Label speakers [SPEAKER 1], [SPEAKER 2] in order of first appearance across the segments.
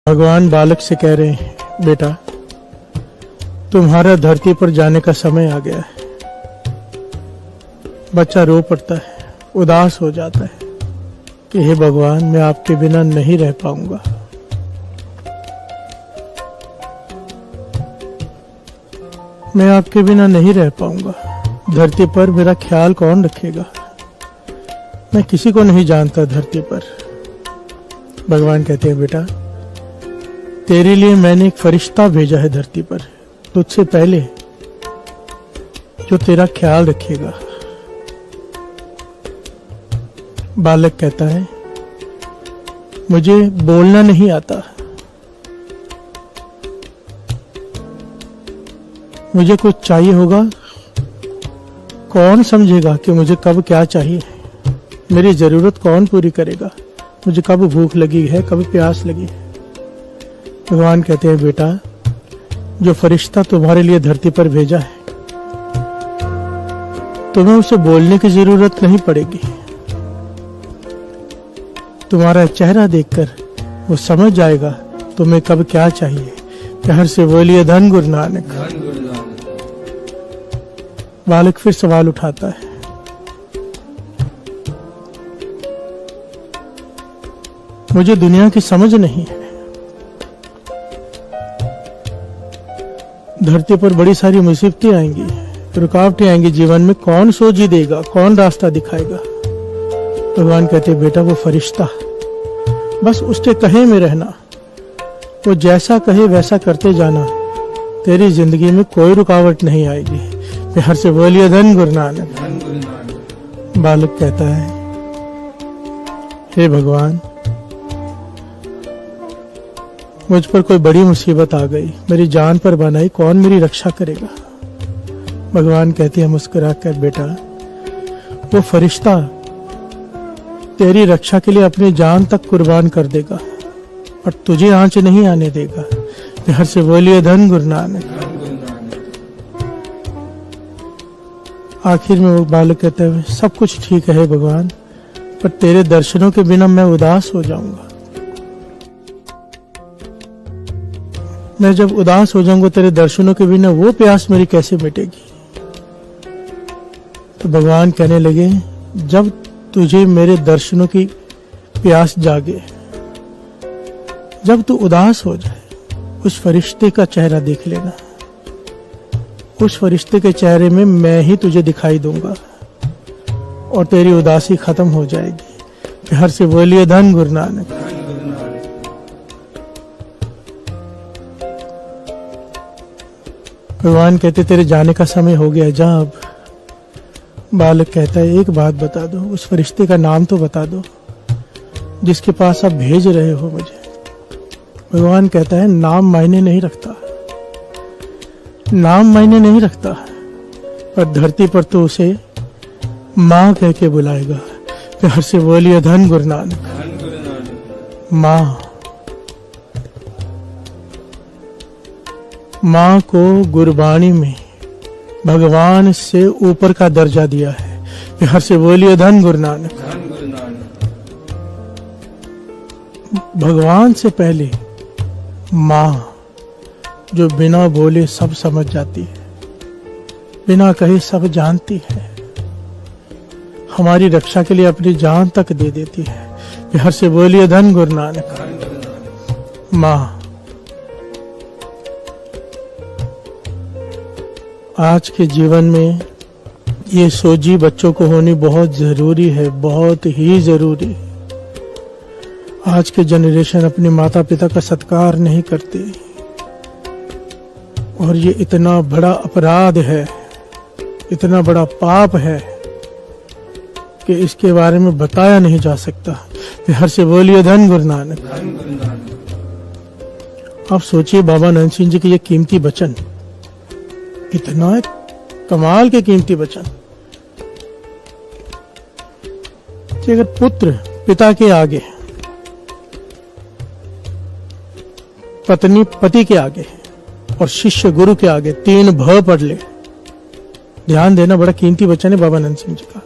[SPEAKER 1] भगवान बालक से कह रहे हैं, बेटा तुम्हारा धरती पर जाने का समय आ गया है। बच्चा रो पड़ता है, उदास हो जाता है कि हे भगवान, मैं आपके बिना नहीं रह पाऊंगा। मैं आपके बिना नहीं रह पाऊंगा। धरती पर मेरा ख्याल कौन रखेगा? मैं किसी को नहीं जानता धरती पर। भगवान कहते हैं, बेटा तेरे लिए मैंने एक फरिश्ता भेजा है धरती पर, तुझसे पहले, जो तेरा ख्याल रखेगा। बालक कहता है, मुझे बोलना नहीं आता, मुझे कुछ चाहिए होगा, कौन समझेगा कि मुझे कब क्या चाहिए? मेरी जरूरत कौन पूरी करेगा? मुझे कब भूख लगी है, कब प्यास लगी है? भगवान कहते हैं, बेटा जो फरिश्ता तुम्हारे लिए धरती पर भेजा है, तुम्हें उसे बोलने की जरूरत नहीं पड़ेगी। तुम्हारा चेहरा देखकर वो समझ जाएगा तुम्हें कब क्या चाहिए। प्यार से बोलिए धन गुरु नानक। बालक फिर सवाल उठाता है, मुझे दुनिया की समझ नहीं है। धरती पर बड़ी सारी मुसीबतें आएंगी, रुकावटें आएंगी जीवन में, कौन सोझी देगा, कौन रास्ता दिखाएगा? भगवान कहते, बेटा वो फरिश्ता, बस उसके कहे में रहना, वो जैसा कहे वैसा करते जाना, तेरी जिंदगी में कोई रुकावट नहीं आएगी। प्यार से बोलिए धन गुरु नानक। बालक कहता है, हे भगवान, मुझ पर कोई बड़ी मुसीबत आ गई, मेरी जान पर बनाई, कौन मेरी रक्षा करेगा? भगवान कहते हैं मुस्कुरा कर, बेटा वो फरिश्ता तेरी रक्षा के लिए अपनी जान तक कुर्बान कर देगा, पर तुझे आंच नहीं आने देगा। प्यार से बोलिए धन गुरु नानक। आखिर में वो बालक कहते हैं, सब कुछ ठीक है भगवान, पर तेरे दर्शनों के बिना मैं उदास हो जाऊंगा। मैं जब उदास हो जाऊंगा तेरे दर्शनों के बिना, वो प्यास मेरी कैसे मिटेगी? तो भगवान कहने लगे, जब तुझे मेरे दर्शनों की प्यास जागे, जब तू उदास हो जाए, उस फरिश्ते का चेहरा देख लेना। उस फरिश्ते के चेहरे में मैं ही तुझे दिखाई दूंगा और तेरी उदासी खत्म हो जाएगी। प्यार से बोलिए धन गुरु नानक। भगवान कहते, तेरे जाने का समय हो गया, जा अब। बालक कहता है, एक बात बता दो, उस फरिश्ते का नाम तो बता दो जिसके पास आप भेज रहे हो मुझे। भगवान कहता है, नाम मायने नहीं रखता, नाम मायने नहीं रखता, पर धरती पर तो उसे माँ कह के बुलाएगा। प्यार से बोलिए धन गुरु नानक। माँ, माँ को गुरबाणी में भगवान से ऊपर का दर्जा दिया है। प्यार से बोलिए धन गुरु नानक। भगवान से पहले माँ, जो बिना बोले सब समझ जाती है, बिना कहे सब जानती है, हमारी रक्षा के लिए अपनी जान तक दे देती है। प्यार से बोलिए धन गुरु नानक। माँ, आज के जीवन में ये सोझी बच्चों को होनी बहुत जरूरी है, बहुत ही जरूरी। आज के जनरेशन अपने माता पिता का सत्कार नहीं करते और ये इतना बड़ा अपराध है, इतना बड़ा पाप है कि इसके बारे में बताया नहीं जा सकता। प्यार से बोलिए धन गुरु नानक। आप सोचिए, बाबा नंद सिंह जी के ये कीमती वचन, कितना कमाल के कीमती वचन कि अगर पुत्र पिता के आगे, पत्नी पति के आगे और शिष्य गुरु के आगे 3 भ पढ़ ले। ध्यान देना, बड़ा कीमती वचन है बाबा नंद सिंह जी का।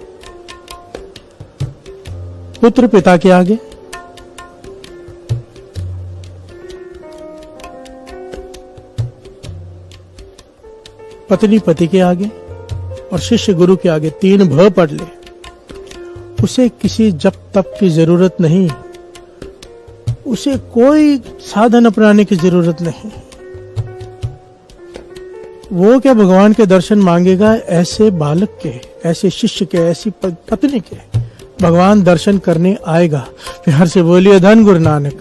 [SPEAKER 1] पुत्र पिता के आगे, पत्नी पति के आगे और शिष्य गुरु के आगे 3 भ पढ़ ले, उसे किसी जप तप की जरूरत नहीं, उसे कोई साधन अपनाने की जरूरत नहीं। वो क्या भगवान के दर्शन मांगेगा? ऐसे बालक के, ऐसे शिष्य के, ऐसी पत्नी के भगवान दर्शन करने आएगा। प्यार से बोलिए धन गुरु नानक।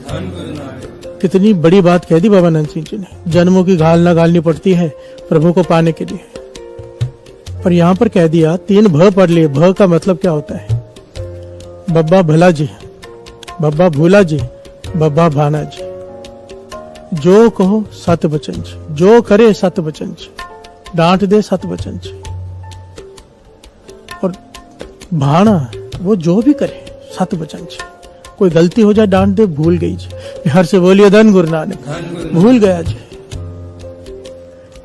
[SPEAKER 1] कितनी बड़ी बात कह दी बाबा नंद सिंह जी ने। जन्मों की घाल ना घालनी पड़ती है प्रभु को पाने के लिए, पर यहां पर कह दिया 3 भ पढ़ लिए। भ का मतलब क्या होता है? बब्बा भला जी, बब्बा भूला जी, बब्बा भाना जी। जो कहो सत बचन जी, जो करे सत बचन जी, डांट दे सत बचन जी। और भाना वो जो भी करे सत बचन जी। कोई गलती हो जाए डांट दे, भूल गई जी। बिहार से बोलिए धन गुरु नानक। भूल गया जी।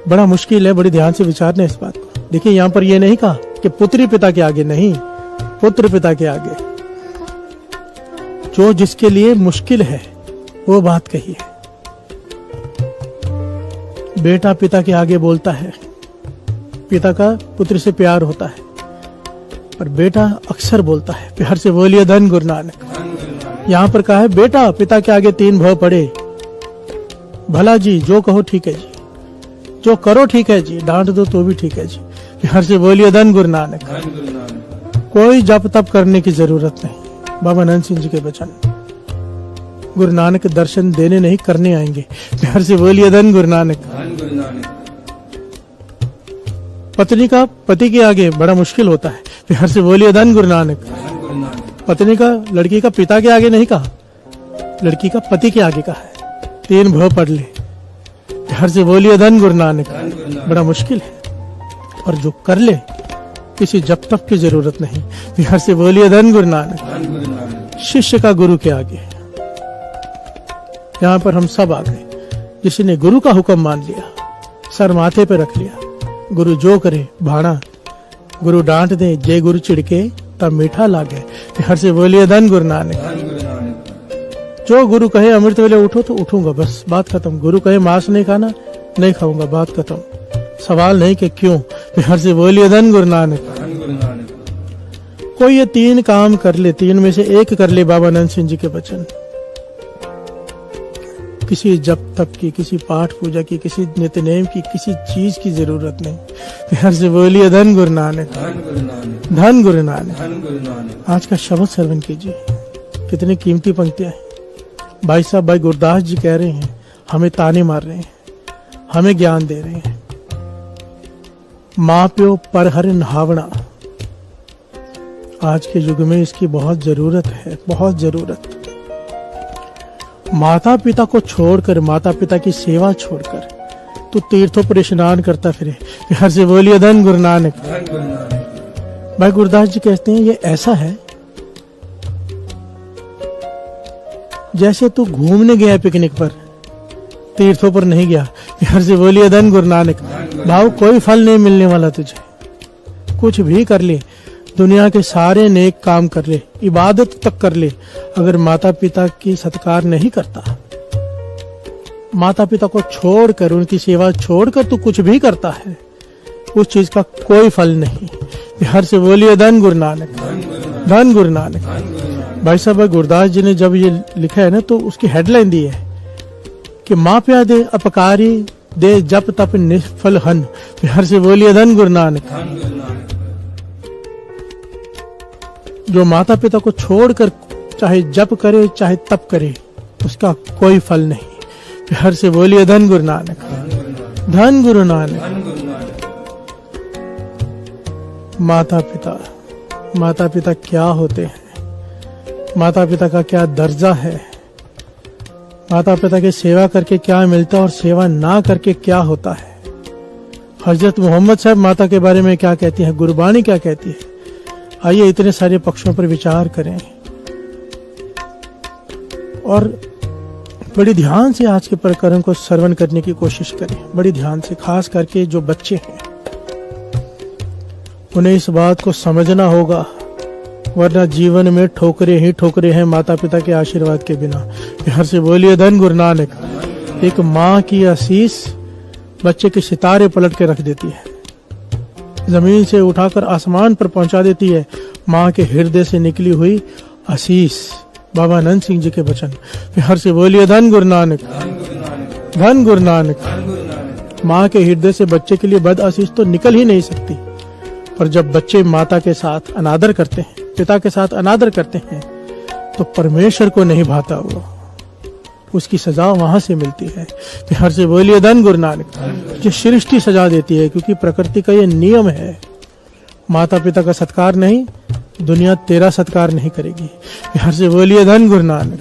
[SPEAKER 1] बड़ा मुश्किल है, बड़ी ध्यान से विचारना इस बात को। देखिए यहां पर यह नहीं कहा कि पुत्री पिता के आगे, नहीं, पुत्र पिता के आगे। जो जिसके लिए मुश्किल है वो बात कही है। बेटा पिता के आगे बोलता है, पिता का पुत्र से प्यार होता है, पर बेटा अक्सर बोलता है। प्यार से बोलिए धन गुरु नानक। यहां पर कहा है बेटा पिता के आगे 3 भ पढ़े। भला जी, जो कहो ठीक है जी, जो करो ठीक है जी, डांट दो तो भी ठीक है जी। प्यार से बोलिए धन गुरु नानक। कोई जप तप करने की जरूरत नहीं। बाबा नंद सिंह जी के वचन। गुरु नानक दर्शन देने नहीं, करने आएंगे। प्यार से बोलिए धन गुरु नानक। पत्नी का पति के आगे बड़ा मुश्किल होता है। प्यार से बोलिए धन गुरु नानक। पत्नी का लड़की का पिता के आगे नहीं कहा, लड़की का पति के आगे कहा है। 3 भ पढ़ ले। प्यार से बोलिए धन गुरु नानक। बड़ा मुश्किल है, और जो कर ले किसी जप तप की जरूरत नहीं। प्यार से बोलिए धन गुरु नानक। शिष्य का गुरु के आगे। यहां पर हम सब आ गए। जिसने गुरु का हुक्म मान लिया, सर माथे पे रख लिया, गुरु जो करे भाना, गुरु डांट दे जय गुरु चिड़के तब मीठा लागे। प्यार से बोलिए धन गुरु नानक। जो गुरु कहे अमृत वेले उठो तो उठूंगा, बस बात खत्म। गुरु कहे मांस नहीं खाना, नहीं खाऊंगा, बात खत्म। सवाल नहीं कि क्यों। प्यार से बोलिए धन गुरु नानक। कोई ये 3 काम कर ले, 3 में से 1 कर ले, बाबा नंद सिंह जी के वचन। किसी जप तप की, किसी पाठ पूजा की, किसी नित्यनेम की, किसी चीज की जरूरत नहीं। प्यार से बोलिए धन गुरु नानक। धन गुरु नानक। आज का शब्द श्रवण कीजिए, कितनी कीमती पंक्तियां हैं। भाई साहब, भाई गुरदास जी कह रहे हैं, हमें ताने मार रहे हैं, हमें ज्ञान दे रहे हैं। मां प्यो पर हर नहावना। आज के युग में इसकी बहुत जरूरत है, बहुत जरूरत। माता पिता को छोड़कर, माता पिता की सेवा छोड़कर तू तीर्थों पर स्नान करता फिरे। प्यार से बोलिए धन गुरु नानक। भाई गुरदास जी कहते हैं ये ऐसा है जैसे तू घूमने गया पिकनिक पर, तीर्थों पर नहीं गया। प्यार से बोलिए धन गुरु नानक। भाव कोई फल नहीं मिलने वाला तुझे। कुछ भी कर ले, दुनिया के सारे नेक काम कर ले, इबादत तक कर ले, अगर माता पिता की सत्कार नहीं करता, माता पिता को छोड़कर, उनकी सेवा छोड़कर तू कुछ भी करता है, उस चीज का कोई फल नहीं। प्यार से बोलिए धन गुरु नानक। धन गुरु नानक। भाई साहब, गुरदास जी ने जब ये लिखा है ना, तो उसकी हेडलाइन दी है कि माँ प्या दे अपकारी दे जप तप निष्फल हन। प्यार से बोलिए धन गुरु नानक। जो माता पिता को छोड़कर चाहे जप करे चाहे तप करे, उसका कोई फल नहीं। प्यार से बोलिए धन गुरु नानक। धन गुरु नानक। माता पिता, माता पिता क्या होते हैं, माता पिता का क्या दर्जा है, माता पिता की सेवा करके क्या मिलता है और सेवा ना करके क्या होता है। हजरत मोहम्मद साहब माता के बारे में क्या कहती है, गुरबानी क्या कहती है। आइए इतने सारे पक्षों पर विचार करें और बड़ी ध्यान से आज के प्रकरण को श्रवण करने की कोशिश करें, बड़ी ध्यान से। खास करके जो बच्चे हैं उन्हें इस बात को समझना होगा, वरना जीवन में ठोकरे ही ठोकरे हैं माता पिता के आशीर्वाद के बिना। प्यार से बोलिए धन गुरु नानक। एक माँ की आशीष बच्चे के सितारे पलट के रख देती है। जमीन से उठाकर आसमान पर पहुंचा देती है माँ के हृदय से निकली हुई आशीष। बाबा आनंद सिंह जी के वचन। हर से बोलिए धन गुरु नानक, धन गुरु नानक। माँ के हृदय से बच्चे के लिए बद आशीष तो निकल ही नहीं सकती। पर जब बच्चे माता के साथ अनादर करते हैं, पिता के साथ अनादर करते हैं, तो परमेश्वर को नहीं भाता वो, उसकी सजा वहां से मिलती है। हर से बोलिए धन गुरु नानक। जो सृष्टि सजा देती है, क्योंकि प्रकृति का ये नियम है, माता पिता का सत्कार नहीं, दुनिया तेरा सत्कार नहीं करेगी। हर से बोलिए धन गुरु नानक।